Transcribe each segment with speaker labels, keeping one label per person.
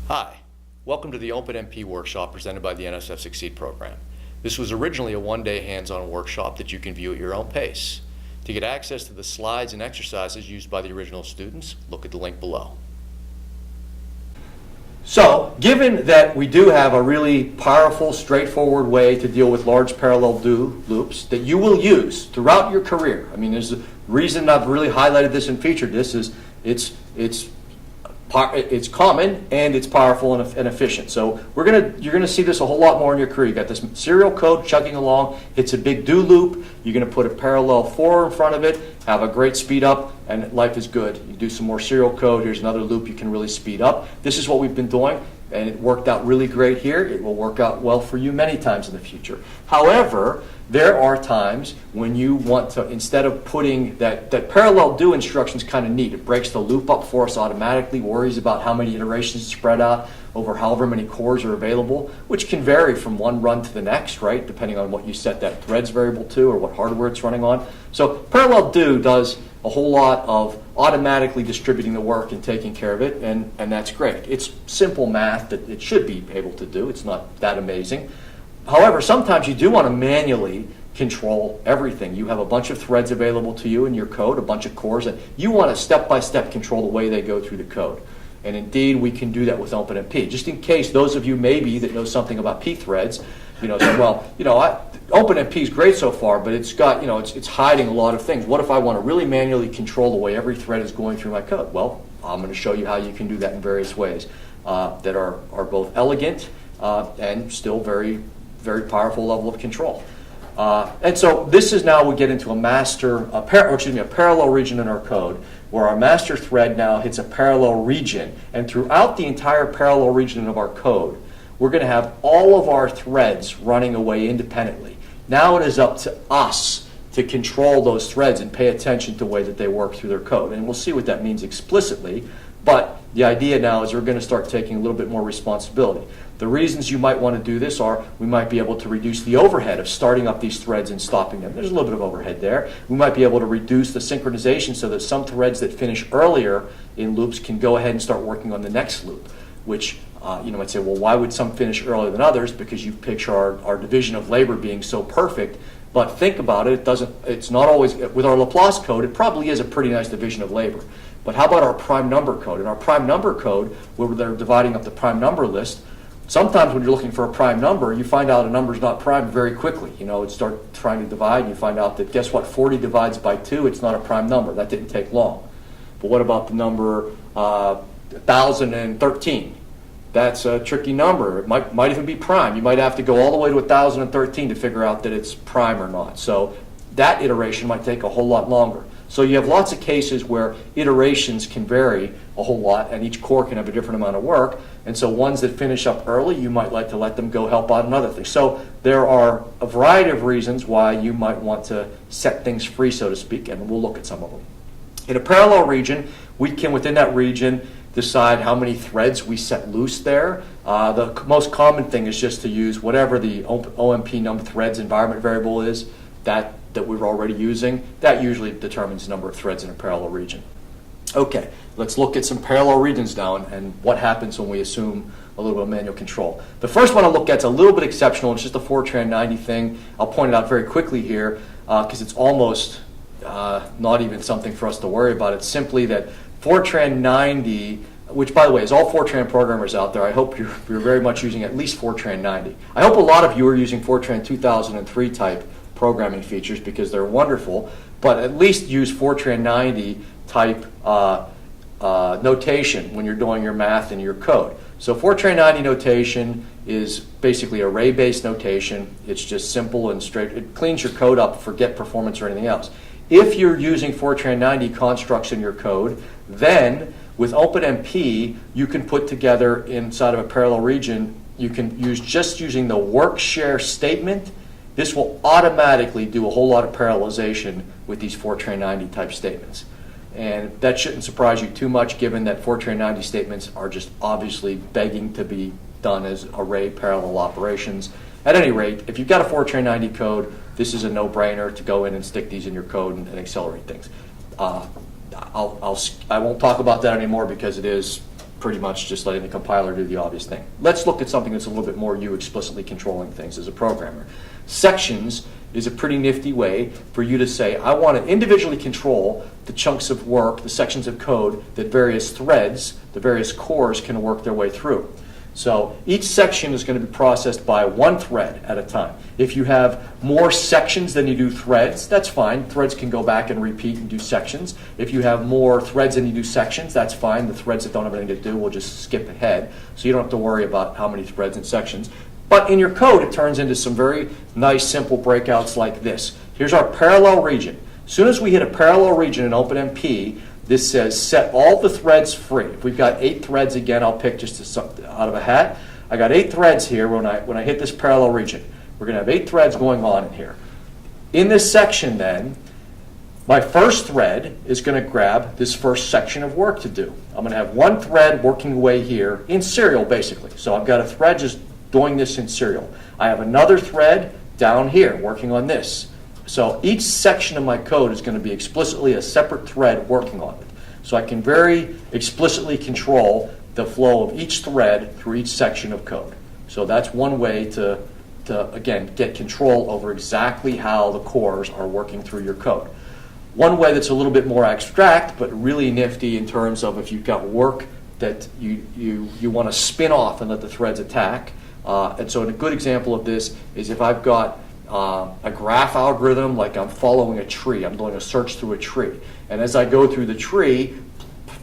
Speaker 1: Hi, welcome to the OpenMP workshop presented by the NSF XSEDE program. This was originally a one-day hands-on workshop that you can view at your own pace. To get access to the slides and exercises used by the original students, look at the link below. So, given that we do have a really powerful, straightforward way to deal with large parallel do loops that you will use throughout your career. I mean, there's a reason I've really highlighted this and featured this is it's common and it's powerful and efficient. So you're gonna see this a whole lot more in your career. You got this serial code chugging along. It's a big do loop. You're gonna put a parallel for in front of it, have a great speed up, and life is good. You do some more serial code. Here's another loop you can really speed up. This is what we've been doing, and it worked out really great here. It will work out well for you many times in the future. However, there are times when you want to, instead of putting that parallel do instruction is kind of neat. It breaks the loop up for us automatically, worries about how many iterations spread out over however many cores are available, which can vary from one run to the next, right, depending on what you set that threads variable to or what hardware it's running on. So parallel do does a whole lot of automatically distributing the work and taking care of it, and that's great. It's simple math that it should be able to do. It's not that amazing. However, sometimes you do want to manually control everything. You have a bunch of threads available to you in your code, a bunch of cores, and you want to step-by-step control the way they go through the code. And indeed, we can do that with OpenMP. Just in case those of you maybe that know something about Pthreads, say, well, OpenMP is great so far, but it's got, it's hiding a lot of things. What if I want to really manually control the way every thread is going through my code? Well, I'm going to show you how you can do that in various ways that are both elegant and still very powerful level of control. And so this is now we get into a parallel region in our code, where our master thread now hits a parallel region. And throughout the entire parallel region of our code, we're going to have all of our threads running away independently. Now it is up to us to control those threads and pay attention to the way that they work through their code. And we'll see what that means explicitly. But the idea now is we're going to start taking a little bit more responsibility. The reasons you might want to do this are we might be able to reduce the overhead of starting up these threads and stopping them. There's a little bit of overhead there. We might be able to reduce the synchronization so that some threads that finish earlier in loops can go ahead and start working on the next loop, which you might say, well, why would some finish earlier than others? Because you picture our division of labor being so perfect. But think about it, it's not always, with our Laplace code, it probably is a pretty nice division of labor. But how about our prime number code? In our prime number code, where they're dividing up the prime number list, sometimes when you're looking for a prime number, you find out a number is not prime very quickly. It start trying to divide, and you find out that, guess what, 40 divides by 2, it's not a prime number. That didn't take long. But what about the number 1,013? That's a tricky number. It might even be prime. You might have to go all the way to 1,013 to figure out that it's prime or not. So that iteration might take a whole lot longer. So you have lots of cases where iterations can vary a whole lot, and each core can have a different amount of work. And so ones that finish up early, you might like to let them go help out another thing. So there are a variety of reasons why you might want to set things free, so to speak, and we'll look at some of them. In a parallel region, we can, within that region, decide how many threads we set loose there. The most common thing is just to use whatever the OMP num threads environment variable is that we're already using. That usually determines the number of threads in a parallel region. Okay, let's look at some parallel regions now and what happens when we assume a little bit of manual control. The first one I'll look at is a little bit exceptional. It's just a Fortran 90 thing. I'll point it out very quickly here because it's almost not even something for us to worry about. It's simply that Fortran 90, which by the way is all Fortran programmers out there, I hope you're very much using at least Fortran 90. I hope a lot of you are using Fortran 2003 type programming features because they're wonderful, but at least use Fortran 90 type notation when you're doing your math and your code. So Fortran 90 notation is basically array-based notation. It's just simple and straight. It cleans your code up, forget performance or anything else. If you're using Fortran 90 constructs in your code, then with OpenMP, you can put together inside of a parallel region, you can use just using the work share statement. This will automatically do a whole lot of parallelization with these Fortran 90 type statements. And that shouldn't surprise you too much given that Fortran 90 statements are just obviously begging to be done as array parallel operations. At any rate, if you've got a Fortran 90 code, this is a no-brainer to go in and stick these in your code and accelerate things. I won't talk about that anymore because it is pretty much just letting the compiler do the obvious thing. Let's look at something that's a little bit more you explicitly controlling things as a programmer. Sections is a pretty nifty way for you to say, I want to individually control the chunks of work, the sections of code that various threads, the various cores can work their way through. So each section is going to be processed by one thread at a time. If you have more sections than you do threads, that's fine. Threads can go back and repeat and do sections. If you have more threads than you do sections, that's fine. The threads that don't have anything to do will just skip ahead. So you don't have to worry about how many threads and sections. But in your code, it turns into some very nice, simple breakouts like this. Here's our parallel region. As soon as we hit a parallel region in OpenMP, this says set all the threads free. If we've got 8 threads, again, I'll pick just out of a hat. I got 8 threads here when I hit this parallel region. We're going to have 8 threads going on in here. In this section, then, my first thread is going to grab this first section of work to do. I'm going to have one thread working away here in serial, basically. So I've got a thread just doing this in serial. I have another thread down here working on this. So each section of my code is going to be explicitly a separate thread working on it. So I can very explicitly control the flow of each thread through each section of code. So that's one way to again, get control over exactly how the cores are working through your code. One way that's a little bit more abstract, but really nifty in terms of if you've got work that you want to spin off and let the threads attack. And so a good example of this is if I've got a graph algorithm, like I'm following a tree. I'm doing a search through a tree. And as I go through the tree,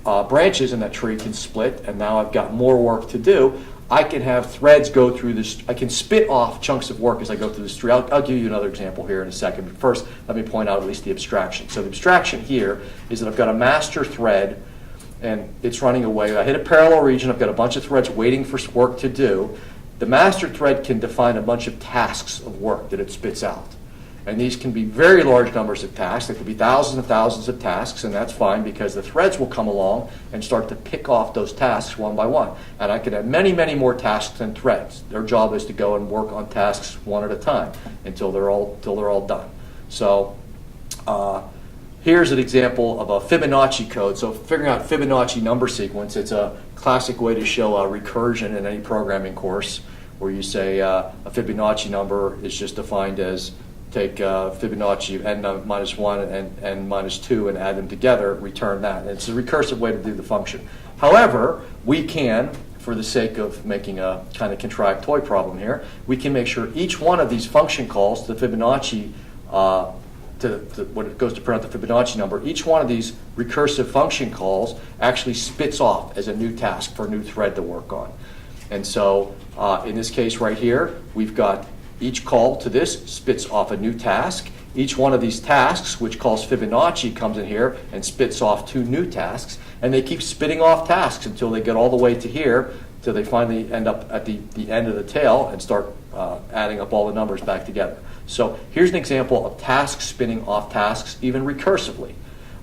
Speaker 1: branches in that tree can split, and now I've got more work to do. I can have threads go through this. I can spit off chunks of work as I go through this tree. I'll give you another example here in a second. But first, let me point out at least the abstraction. So the abstraction here is that I've got a master thread, and it's running away. I hit a parallel region. I've got a bunch of threads waiting for work to do. The master thread can define a bunch of tasks of work that it spits out. And these can be very large numbers of tasks. There could be thousands and thousands of tasks, and that's fine because the threads will come along and start to pick off those tasks one by one. And I could have many, many more tasks than threads. Their job is to go and work on tasks one at a time until they're all done. So here's an example of a Fibonacci code. So figuring out Fibonacci number sequence, it's a classic way to show a recursion in any programming course, where you say a Fibonacci number is just defined as take Fibonacci of n minus 1 and n minus 2 and add them together, return that. And it's a recursive way to do the function. However, we can, for the sake of making a kind of contrived toy problem here, we can make sure each one of these function calls to the Fibonacci, when it goes to print out the Fibonacci number, each one of these recursive function calls actually spits off as a new task for a new thread to work on. And so in this case right here, we've got each call to this spits off a new task. Each one of these tasks, which calls Fibonacci, comes in here and spits off 2 new tasks. And they keep spitting off tasks until they get all the way to here, till they finally end up at the end of the tail and start adding up all the numbers back together. So here's an example of tasks spinning off tasks, even recursively.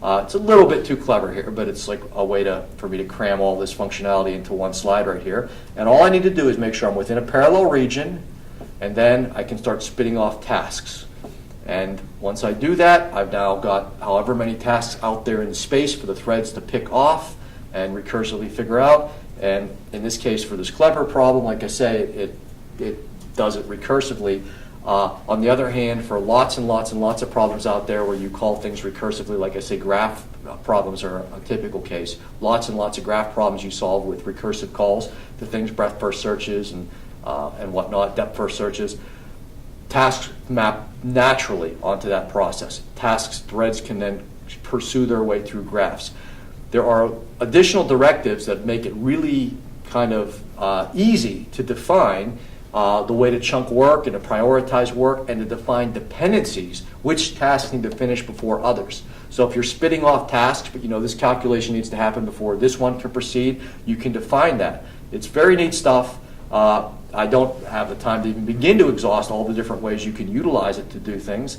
Speaker 1: It's a little bit too clever here, but it's like a way for me to cram all this functionality into one slide right here. And all I need to do is make sure I'm within a parallel region, and then I can start spitting off tasks. And once I do that, I've now got however many tasks out there in space for the threads to pick off and recursively figure out. And in this case, for this clever problem, like I say, it does it recursively. On the other hand, for lots and lots and lots of problems out there where you call things recursively, like I say, graph problems are a typical case. Lots and lots of graph problems you solve with recursive calls to things, breadth first searches and whatnot, depth first searches. Tasks map naturally onto that process. Tasks, threads can then pursue their way through graphs. There are additional directives that make it really kind of easy to define the way to chunk work and to prioritize work and to define dependencies, which tasks need to finish before others. So if you're spitting off tasks, but you know this calculation needs to happen before this one can proceed, you can define that. It's very neat stuff. I don't have the time to even begin to exhaust all the different ways you can utilize it to do things.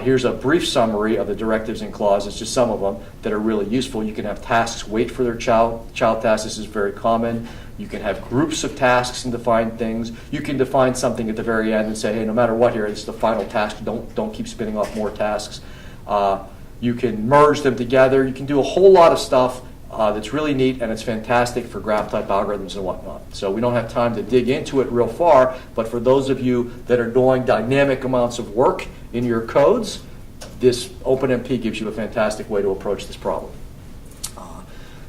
Speaker 1: Here's a brief summary of the directives and clauses, just some of them that are really useful. You can have tasks wait for their child tasks. This is very common. You can have groups of tasks and define things. You can define something at the very end and say, hey, no matter what here, this is the final task. Don't keep spinning off more tasks. You can merge them together. You can do a whole lot of stuff that's really neat, and it's fantastic for graph type algorithms and whatnot. So we don't have time to dig into it real far, but for those of you that are doing dynamic amounts of work in your codes, this OpenMP gives you a fantastic way to approach this problem.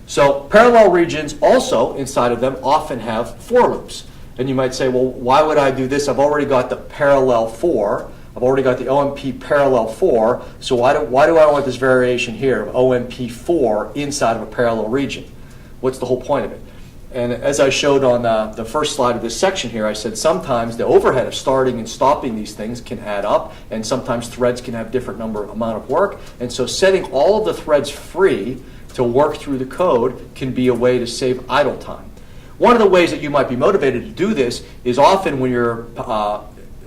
Speaker 1: So parallel regions also inside of them often have for loops. And you might say, well, why would I do this? I've already got the parallel for. I've already got the OMP parallel for, so why do I want this variation here of OMP4 inside of a parallel region? What's the whole point of it? And as I showed on the first slide of this section here, I said sometimes the overhead of starting and stopping these things can add up, and sometimes threads can have different amount of work. And so setting all of the threads free to work through the code can be a way to save idle time. One of the ways that you might be motivated to do this is often when you're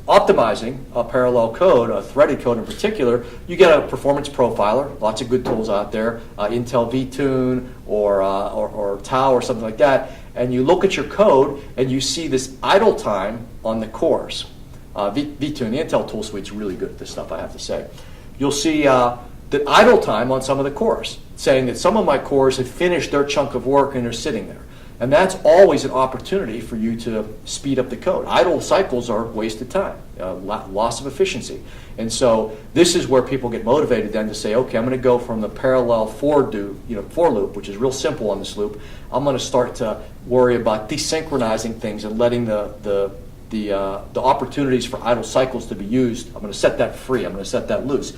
Speaker 1: optimizing a parallel code, a threaded code in particular, you get a performance profiler, lots of good tools out there, Intel vTune or Tau or something like that, and you look at your code and you see this idle time on the cores. vTune, the Intel tool suite's really good at this stuff, I have to say. You'll see the idle time on some of the cores, saying that some of my cores have finished their chunk of work and they're sitting there. And that's always an opportunity for you to speed up the code. Idle cycles are wasted time, loss of efficiency. And so this is where people get motivated then to say, okay, I'm going to go from the parallel for loop, which is real simple on this loop. I'm going to start to worry about desynchronizing things and letting the opportunities for idle cycles to be used. I'm going to set that free. I'm going to set that loose.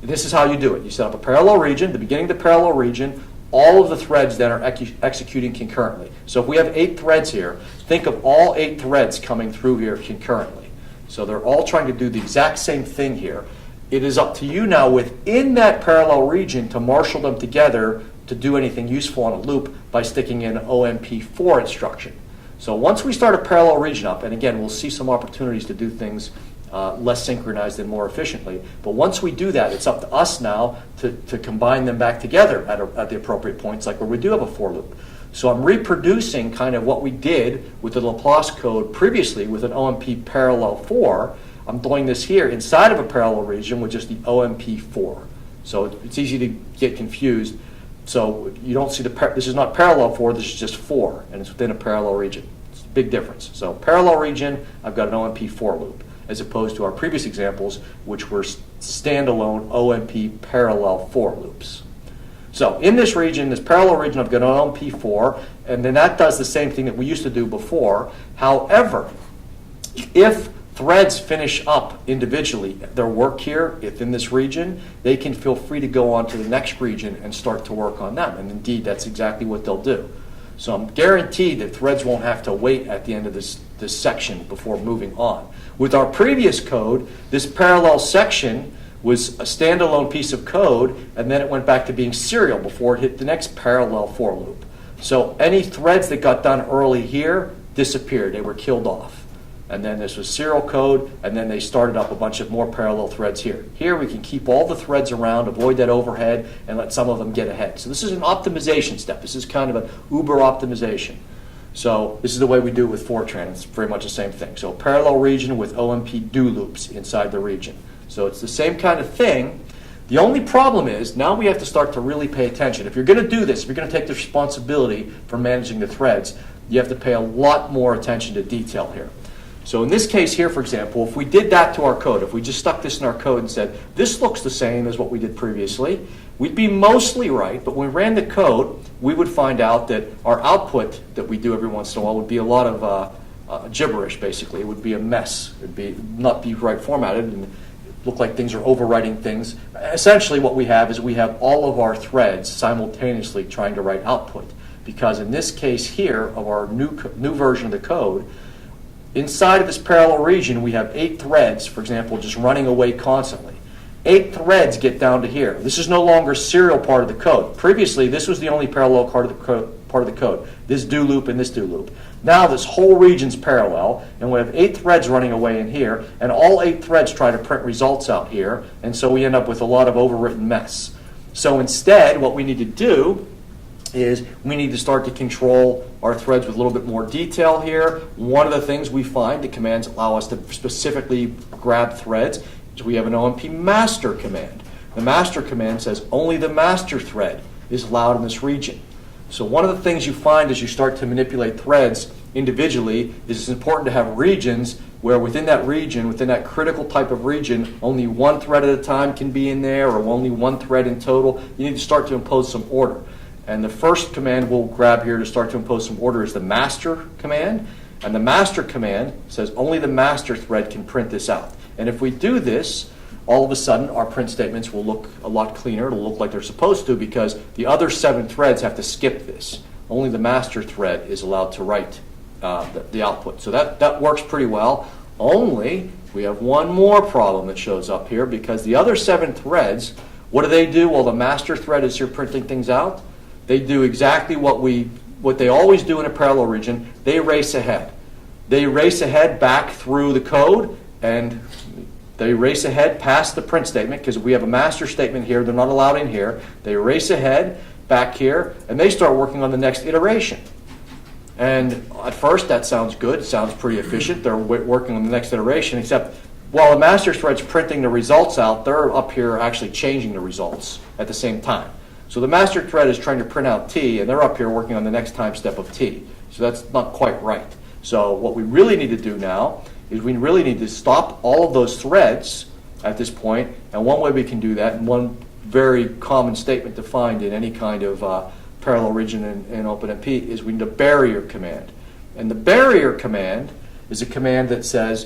Speaker 1: This is how you do it. You set up a parallel region, the beginning of the parallel region. All of the threads then are executing concurrently. So if we have 8 threads here, think of all 8 threads coming through here concurrently. So they're all trying to do the exact same thing here. It is up to you now within that parallel region to marshal them together to do anything useful on a loop by sticking in an OMP4 instruction. So once we start a parallel region up, and again, we'll see some opportunities to do things less synchronized and more efficiently. But once we do that, it's up to us now to combine them back together at the appropriate points, like where we do have a for loop. So I'm reproducing kind of what we did with the Laplace code previously with an OMP parallel for. I'm doing this here inside of a parallel region with just the OMP4. So it's easy to get confused. So you don't see this is not parallel for, this is just for, and it's within a parallel region. It's a big difference. So parallel region, I've got an OMP4 loop, as opposed to our previous examples, which were standalone OMP parallel for loops. So in this region, this parallel region, I've got an OMP4, and then that does the same thing that we used to do before. However, if threads finish up individually their work here, if in this region, they can feel free to go on to the next region and start to work on them. And indeed, that's exactly what they'll do. So I'm guaranteed that threads won't have to wait at the end of this section before moving on. With our previous code, this parallel section was a standalone piece of code, and then it went back to being serial before it hit the next parallel for loop. So any threads that got done early here disappeared. They were killed off. And then this was serial code, and then they started up a bunch of more parallel threads here. Here we can keep all the threads around, avoid that overhead, and let some of them get ahead. So this is an optimization step. This is kind of an Uber optimization. So this is the way we do it with Fortran. It's very much the same thing. So parallel region with OMP do loops inside the region. So it's the same kind of thing. The only problem is now we have to start to really pay attention. If you're going to do this, if you're going to take the responsibility for managing the threads, you have to pay a lot more attention to detail here. So in this case here, for example, if we did that to our code, if we just stuck this in our code and said, this looks the same as what we did previously, we'd be mostly right, but when we ran the code, we would find out that our output that we do every once in a while would be a lot of gibberish, basically. It would be a mess. It would not be right formatted and look like things are overwriting things. Essentially what we have is we have all of our threads simultaneously trying to write output, because in this case here of our new version of the code, inside of this parallel region, we have 8 threads, for example, just running away constantly. 8 threads get down to here. This is no longer serial part of the code. Previously, this was the only parallel part of the code. This do loop and this do loop. Now this whole region's parallel, and we have 8 threads running away in here, and all 8 threads try to print results out here, and so we end up with a lot of overwritten mess. So instead, what we need to do is we need to start to control our threads with a little bit more detail here. One of the things we find that commands allow us to specifically grab threads is we have an OMP master command. The master command says only the master thread is allowed in this region. So one of the things you find as you start to manipulate threads individually is it's important to have regions where within that region, within that critical type of region, only one thread at a time can be in there, or only one thread in total. You need to start to impose some order. And the first command we'll grab here to start to impose some order is the master command. And the master command says only the master thread can print this out. And if we do this, all of a sudden our print statements will look a lot cleaner. It'll look like they're supposed to, because the other 7 threads have to skip this. Only the master thread is allowed to write the output. So that works pretty well. Only we have one more problem that shows up here, because the other 7 threads, what do while the master thread is here printing things out? They do exactly what they always do in a parallel region. They race ahead. They race ahead back through the code, and they race ahead past the print statement, because we have a master statement here. They're not allowed in here. They race ahead back here, and they start working on the next iteration. And at first, that sounds good. It sounds pretty efficient. They're working on the next iteration, except while the master thread's printing the results out, they're up here actually changing the results at the same time. So the master thread is trying to print out T, and they're up here working on the next time step of T. So that's not quite right. So what we really need to do now is we really need to stop all of those threads at this point. And one way we can do that, and one very common statement to find in any kind of parallel region in OpenMP, is we need a barrier command. And the barrier command is a command that says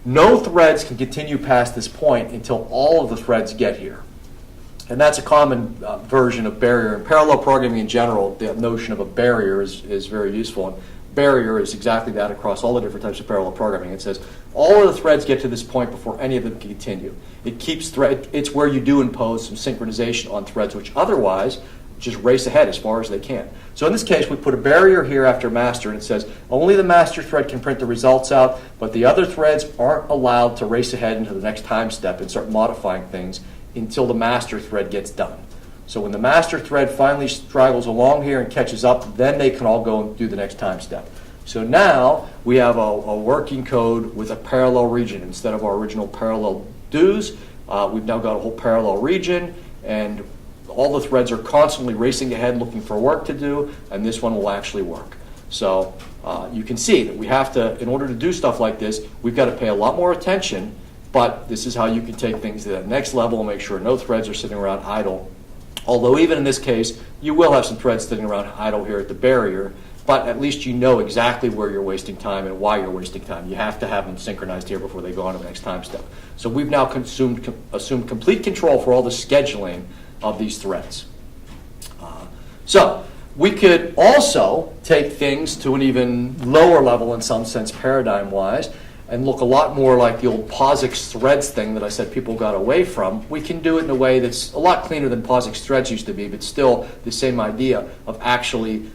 Speaker 1: no threads can continue past this point until all of the threads get here. And that's a common version of barrier. In parallel programming in general, the notion of a barrier is very useful. And barrier is exactly that across all the different types of parallel programming. It says all of the threads get to this point before any of them can continue. It keeps it's where you do impose some synchronization on threads which otherwise just race ahead as far as they can. So in this case, we put a barrier here after master, and it says only the master thread can print the results out, but the other threads aren't allowed to race ahead into the next time step and start modifying things until the master thread gets done. So when the master thread finally straggles along here and catches up, then they can all go and do the next time step. So now we have a working code with a parallel region. Instead of our original parallel do's, we've now got a whole parallel region, and all the threads are constantly racing ahead looking for work to do, and this one will actually work. So you can see that we have to, in order to do stuff like this, we've got to pay a lot more attention, but this is how you can take things to that next level and make sure no threads are sitting around idle. Although even in this case, you will have some threads sitting around idle here at the barrier, but at least you know exactly where you're wasting time and why you're wasting time. You have to have them synchronized here before they go on to the next time step. So we've now assumed complete control for all the scheduling of these threads. So we could also take things to an even lower level in some sense paradigm-wise and look a lot more like the old POSIX threads thing that I said people got away from. We can do it in a way that's a lot cleaner than POSIX threads used to be, but still the same idea of actually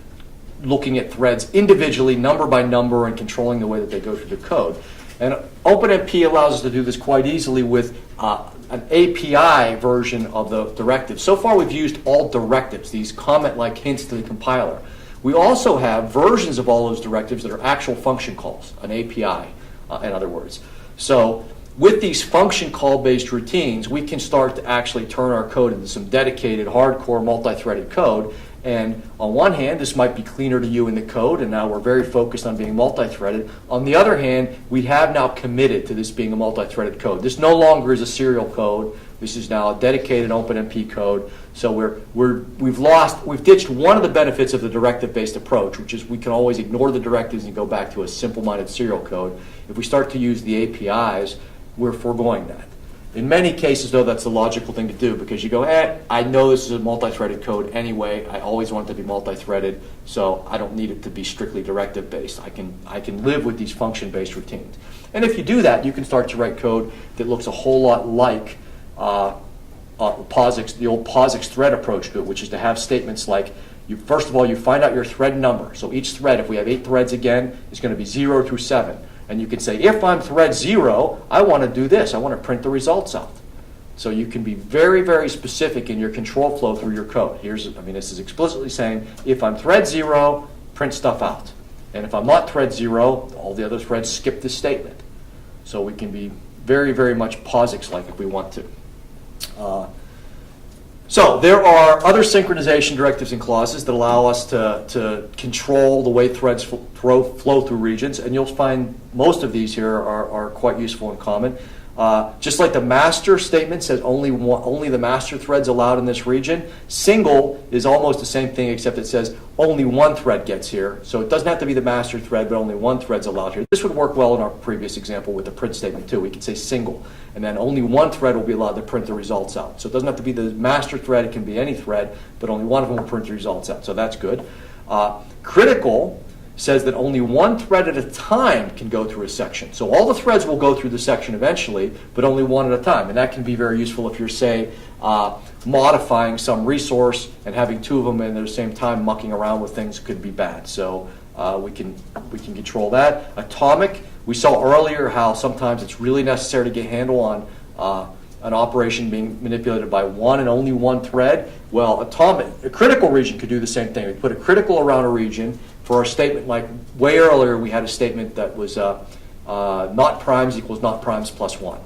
Speaker 1: looking at threads individually, number by number, and controlling the way that they go through the code. And OpenMP allows us to do this quite easily with an API version of the directives. So far we've used all directives, these comment-like hints to the compiler. We also have versions of all those directives that are actual function calls, an API, in other words. So with these function call-based routines, we can start to actually turn our code into some dedicated, hardcore, multi-threaded code. And on one hand, this might be cleaner to you in the code, and now we're very focused on being multi-threaded. On the other hand, we have now committed to this being a multi-threaded code. This no longer is a serial code. This is now a dedicated OpenMP code. So we've ditched one of the benefits of the directive-based approach, which is we can always ignore the directives and go back to a simple-minded serial code. If we start to use the APIs, we're foregoing that. In many cases, though, that's the logical thing to do, because you go, I know this is a multi-threaded code anyway. I always want it to be multi-threaded, so I don't need it to be strictly directive-based. I can live with these function-based routines. And if you do that, you can start to write code that looks a whole lot like POSIX, the old POSIX thread approach to it, which is to have statements like, first of all, you find out your thread number. So each thread, if we have 8 threads again, is going to be 0 through 7. And you can say, if I'm thread 0, I want to do this. I want to print the results out. So you can be very, very specific in your control flow through your code. This is explicitly saying, if I'm thread 0, print stuff out. And if I'm not thread 0, all the other threads skip this statement. So we can be very, very much POSIX-like if we want to. So there are other synchronization directives and clauses that allow us to control the way threads flow through regions, and you'll find most of these here are quite useful and common. Just like the master statement says only the master thread's allowed in this region, single is almost the same thing except it says only one thread gets here. So it doesn't have to be the master thread, but only one thread's allowed here. This would work well in our previous example with the print statement too. We could say single, and then only one thread will be allowed to print the results out. So it doesn't have to be the master thread, it can be any thread, but only one of them will print the results out. So that's good. Critical says that only one thread at a time can go through a section. So all the threads will go through the section eventually, but only one at a time. And that can be very useful if you're, say, modifying some resource, and having two of them at the same time mucking around with things could be bad. So we can control that. Atomic, we saw earlier how sometimes it's really necessary to get a handle on an operation being manipulated by one and only one thread. Well, a critical region could do the same thing. We put a critical around a region. For our statement, like way earlier, we had a statement that was not primes equals not primes plus 1.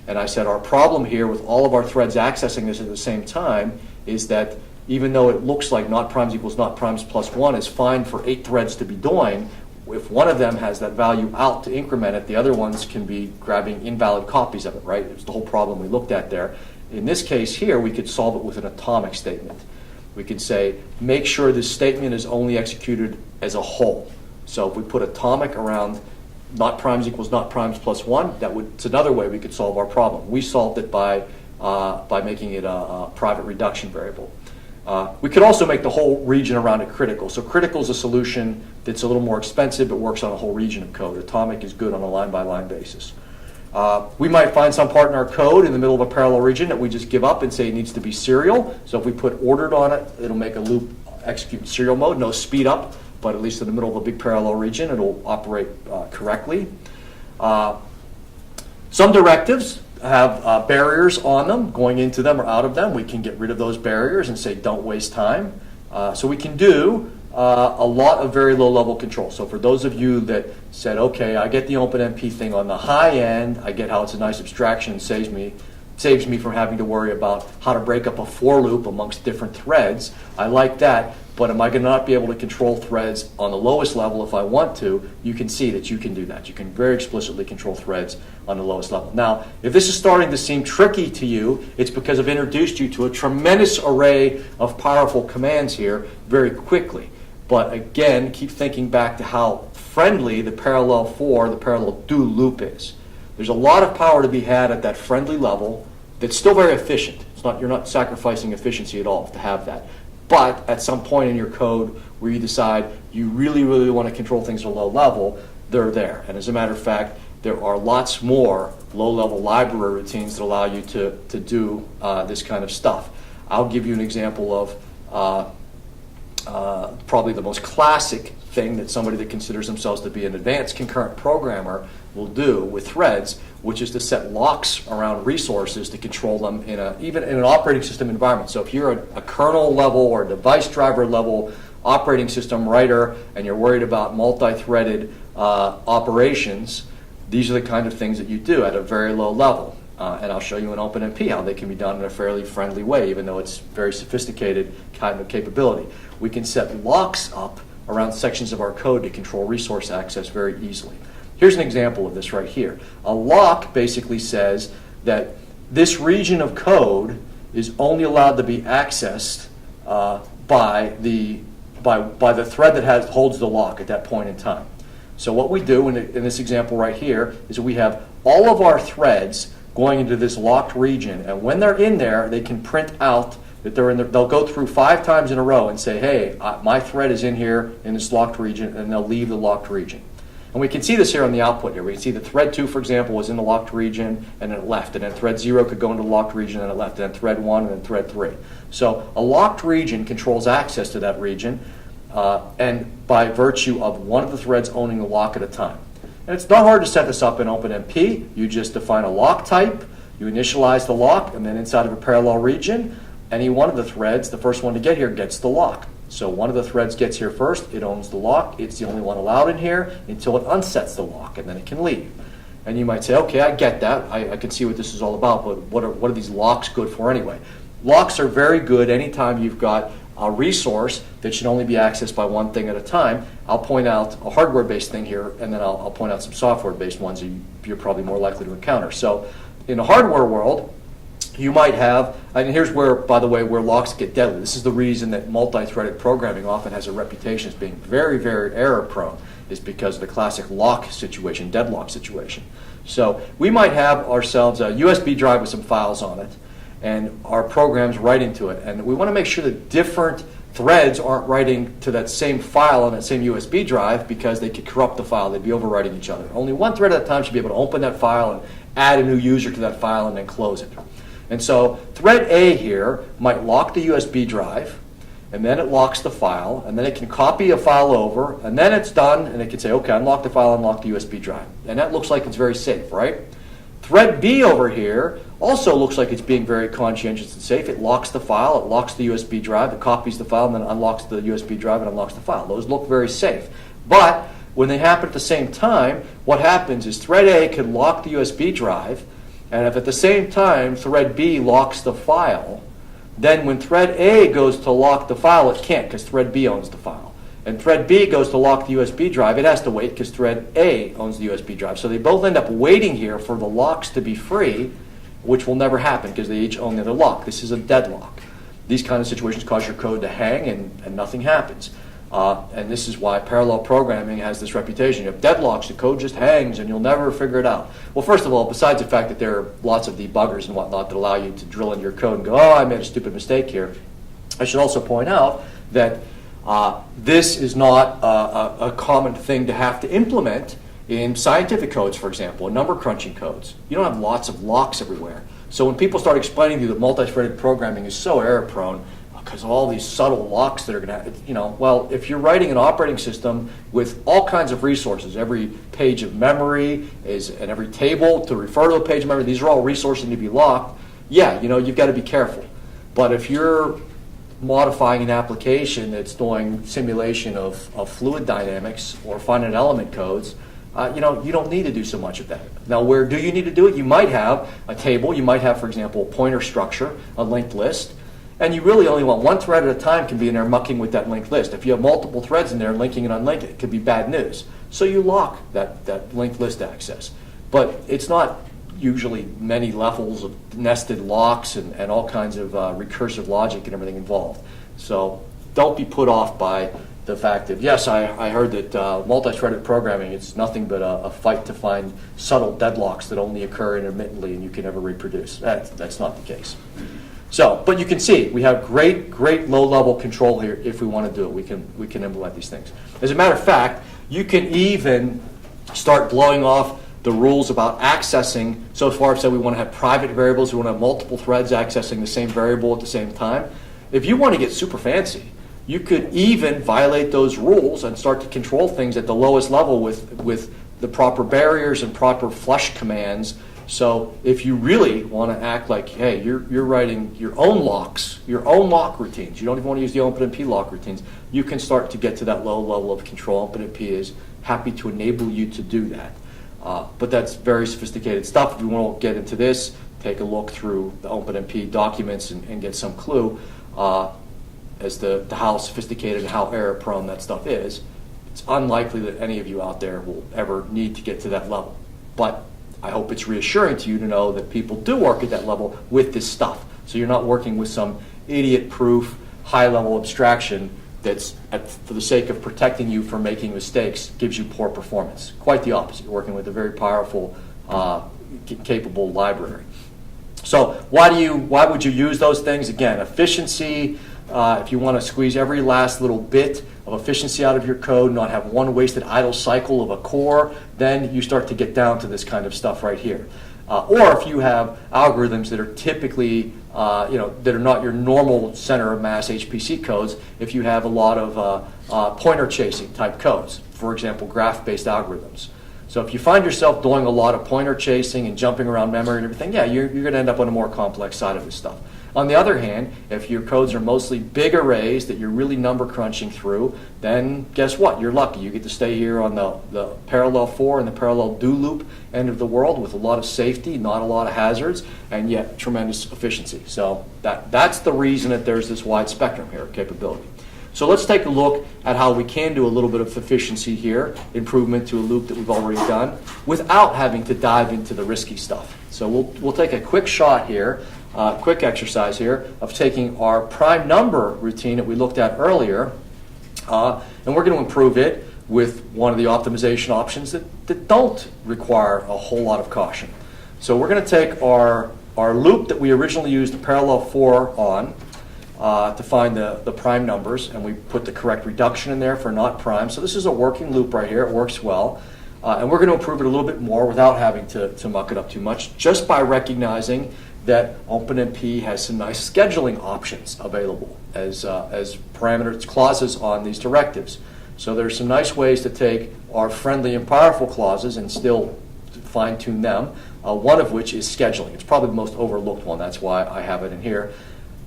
Speaker 1: And I said our problem here with all of our threads accessing this at the same time is that even though it looks like not primes equals not primes plus 1 is fine for 8 threads to be doing, if one of them has that value out to increment it, the other ones can be grabbing invalid copies of it, right? It's the whole problem we looked at there. In this case here, we could solve it with an atomic statement. We could say, make sure this statement is only executed as a whole. So if we put atomic around not primes equals not primes plus 1, it's another way we could solve our problem. We solved it by making it a private reduction variable. We could also make the whole region around it critical. So critical is a solution that's a little more expensive, but works on a whole region of code. Atomic is good on a line-by-line basis. We might find some part in our code in the middle of a parallel region that we just give up and say it needs to be serial. So if we put ordered on it, it'll make a loop execute in serial mode, no speed up, but at least in the middle of a big parallel region, it'll operate correctly. Some directives have barriers on them, going into them or out of them. We can get rid of those barriers and say don't waste time. So we can do a lot of very low-level control. So for those of you that said, okay, I get the OpenMP thing on the high end, I get how it's a nice abstraction and saves me from having to worry about how to break up a for loop amongst different threads. I like that, but am I going to not be able to control threads on the lowest level if I want to? You can see that you can do that. You can very explicitly control threads on the lowest level. Now, if this is starting to seem tricky to you, it's because I've introduced you to a tremendous array of powerful commands here very quickly. But again, keep thinking back to how friendly the parallel for, the parallel do loop is. There's a lot of power to be had at that friendly level that's still very efficient. You're not sacrificing efficiency at all to have that. But at some point in your code where you decide you really, really want to control things at a low level, they're there. And as a matter of fact, there are lots more low-level library routines that allow you to do this kind of stuff. I'll give you an example of probably the most classic thing that somebody that considers themselves to be an advanced concurrent programmer will do with threads, which is to set locks around resources to control them even in an operating system environment. So if you're a kernel level or a device driver level operating system writer and you're worried about multi-threaded operations, these are the kind of things that you do at a very low level. And I'll show you in OpenMP how they can be done in a fairly friendly way, even though it's very sophisticated kind of capability. We can set locks up around sections of our code to control resource access very easily. Here's an example of this right here. A lock basically says that this region of code is only allowed to be accessed by the thread that holds the lock at that point in time. So what we do in this example right here is we have all of our threads going into this locked region, and when they're in there, they can print out that they're in there. They'll go through 5 times in a row and say, hey, my thread is in here in this locked region, and they'll leave the locked region. And we can see this here on the output here. We can see that thread 2, for example, was in the locked region, and then it left. And then thread 0 could go into the locked region, and it left. And then thread 1, and then thread 3. So a locked region controls access to that region, and by virtue of one of the threads owning the lock at a time. And it's not hard to set this up in OpenMP. You just define a lock type, you initialize the lock, and then inside of a parallel region, any one of the threads, the first one to get here, gets the lock. So one of the threads gets here first, it owns the lock, it's the only one allowed in here until it unsets the lock, and then it can leave. And you might say, okay, I get that, I can see what this is all about, but what are these locks good for anyway? locks are very good anytime you've got a resource that should only be accessed by one thing at a time. I'll point out a hardware-based thing here, and then I'll point out some software-based ones you're probably more likely to encounter. So in the hardware world, you might have, and here's where, by the way, where locks get deadly. This is the reason that multi-threaded programming often has a reputation as being very, very error-prone, is because of the classic lock situation, deadlock situation. So we might have ourselves a USB drive with some files on it, and our program's writing to it. And we want to make sure that different threads aren't writing to that same file on that same USB drive, because they could corrupt the file. They'd be overwriting each other. Only one thread at a time should be able to open that file and add a new user to that file and then close it. And so thread A here might lock the USB drive, and then it locks the file, and then it can copy a file over, and then it's done, and it can say, okay, unlock the file, unlock the USB drive. And that looks like it's very safe, right? Thread B over here also looks like it's being very conscientious and safe. It locks the file, it locks the USB drive, it copies the file, and then unlocks the USB drive and unlocks the file. Those look very safe. But when they happen at the same time, what happens is thread A can lock the USB drive, and if at the same time thread B locks the file, then when thread A goes to lock the file, it can't, because thread B owns the file. And thread B goes to lock the USB drive, it has to wait because thread A owns the USB drive. So they both end up waiting here for the locks to be free, which will never happen because they each own the other lock. This is a deadlock. These kind of situations cause your code to hang and nothing happens. And this is why parallel programming has this reputation. You have deadlocks, the code just hangs and you'll never figure it out. Well, first of all, besides the fact that there are lots of debuggers and whatnot that allow you to drill into your code and go, oh, I made a stupid mistake here, I should also point out that this is not a common thing to have to implement in scientific codes, for example, number crunching codes. You don't have lots of locks everywhere. So when people start explaining to you that multi-threaded programming is so error-prone, because all these subtle locks that are going to, well, if you're writing an operating system with all kinds of resources, every page of memory and every table to refer to a page of memory, these are all resources that need to be locked, yeah, you've got to be careful. But if you're modifying an application that's doing simulation of fluid dynamics or finite element codes, you don't need to do so much of that. Now, where do you need to do it? You might have a table. You might have, for example, a pointer structure, a linked list, and you really only want one thread at a time can be in there mucking with that linked list. If you have multiple threads in there linking and unlinking, it could be bad news. So you lock that linked list access. But it's not usually many levels of nested locks and all kinds of recursive logic and everything involved. So don't be put off by the fact that, yes, I heard that multi-threaded programming is nothing but a fight to find subtle deadlocks that only occur intermittently and you can never reproduce. That's not the case. So, but you can see we have great low-level control here if we want to do it. We can implement these things. As a matter of fact, you can even start blowing off the rules about accessing. So far I've said we want to have private variables, we want to have multiple threads accessing the same variable at the same time. If you want to get super fancy, you could even violate those rules and start to control things at the lowest level with the proper barriers and proper flush commands. So if you really want to act like, hey, you're writing your own locks, your own lock routines, you don't even want to use the OpenMP lock routines, you can start to get to that low level of control. OpenMP is happy to enable you to do that. But that's very sophisticated stuff. If you want to get into this, take a look through the OpenMP documents and get some clue as to how sophisticated and how error-prone that stuff is. It's unlikely that any of you out there will ever need to get to that level. But I hope it's reassuring to you to know that people do work at that level with this stuff. So you're not working with some idiot-proof, high-level abstraction that's, for the sake of protecting you from making mistakes, gives you poor performance. Quite the opposite. You're working with a very powerful, capable library. So why would you use those things? Again, efficiency. If you want to squeeze every last little bit of efficiency out of your code, not have one wasted idle cycle of a core, then you start to get down to this kind of stuff right here. Or if you have algorithms that are typically, that are not your normal center of mass HPC codes, if you have a lot of pointer chasing type codes, for example, graph-based algorithms. So if you find yourself doing a lot of pointer chasing and jumping around memory and everything, yeah, you're going to end up on a more complex side of this stuff. On the other hand, if your codes are mostly big arrays that you're really number crunching through, then guess what? You're lucky. You get to stay here on the parallel for and the parallel do loop end of the world with a lot of safety, not a lot of hazards, and yet tremendous efficiency. So that's the reason that there's this wide spectrum here of capability. So let's take a look at how we can do a little bit of efficiency here, improvement to a loop that we've already done, without having to dive into the risky stuff. So we'll take a quick shot here, quick exercise here, of taking our prime number routine that we looked at earlier, and we're going to improve it with one of the optimization options that don't require a whole lot of caution. So we're going to take our loop that we originally used the parallel for on, to find the prime numbers, and we put the correct reduction in there for not prime. So this is a working loop right here. It works well. And we're going to improve it a little bit more without having to muck it up too much, just by recognizing that OpenMP has some nice scheduling options available as parameters, clauses on these directives. So there's some nice ways to take our friendly and powerful clauses and still fine-tune them, one of which is scheduling. It's probably the most overlooked one. That's why I have it in here.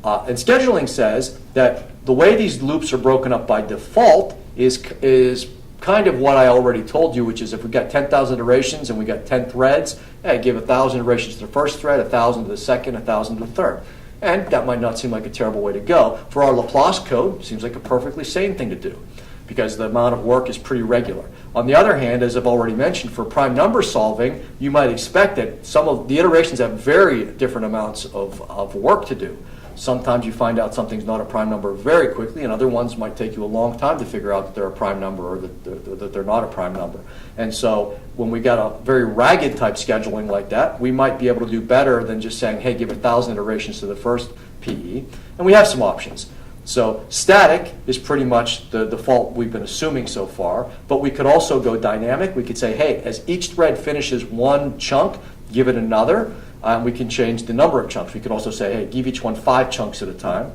Speaker 1: And scheduling says that the way these loops are broken up by default is kind of what I already told you, which is if we got 10,000 iterations and we got 10 threads, give 1,000 iterations to the first thread, 1,000 to the second, 1,000 to the third. And that might not seem like a terrible way to go. For our Laplace code, it seems like a perfectly sane thing to do, because the amount of work is pretty regular. On the other hand, as I've already mentioned, for prime number solving, you might expect that some of the iterations have very different amounts of work to do. Sometimes you find out something's not a prime number very quickly, and other ones might take you a long time to figure out that they're a prime number or that they're not a prime number. And so when we got a very ragged type scheduling like that, we might be able to do better than just saying, hey, give 1,000 iterations to the first PE. And we have some options. So static is pretty much the default we've been assuming so far, but we could also go dynamic. We could say, hey, as each thread finishes one chunk, give it another. We can change the number of chunks. We could also say, hey, give each one 5 chunks at a time.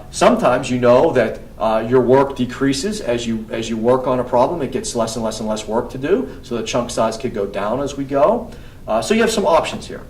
Speaker 1: Sometimes you know that your work decreases as you work on a problem. It gets less and less and less work to do, so the chunk size could go down as we go. So you have some options here.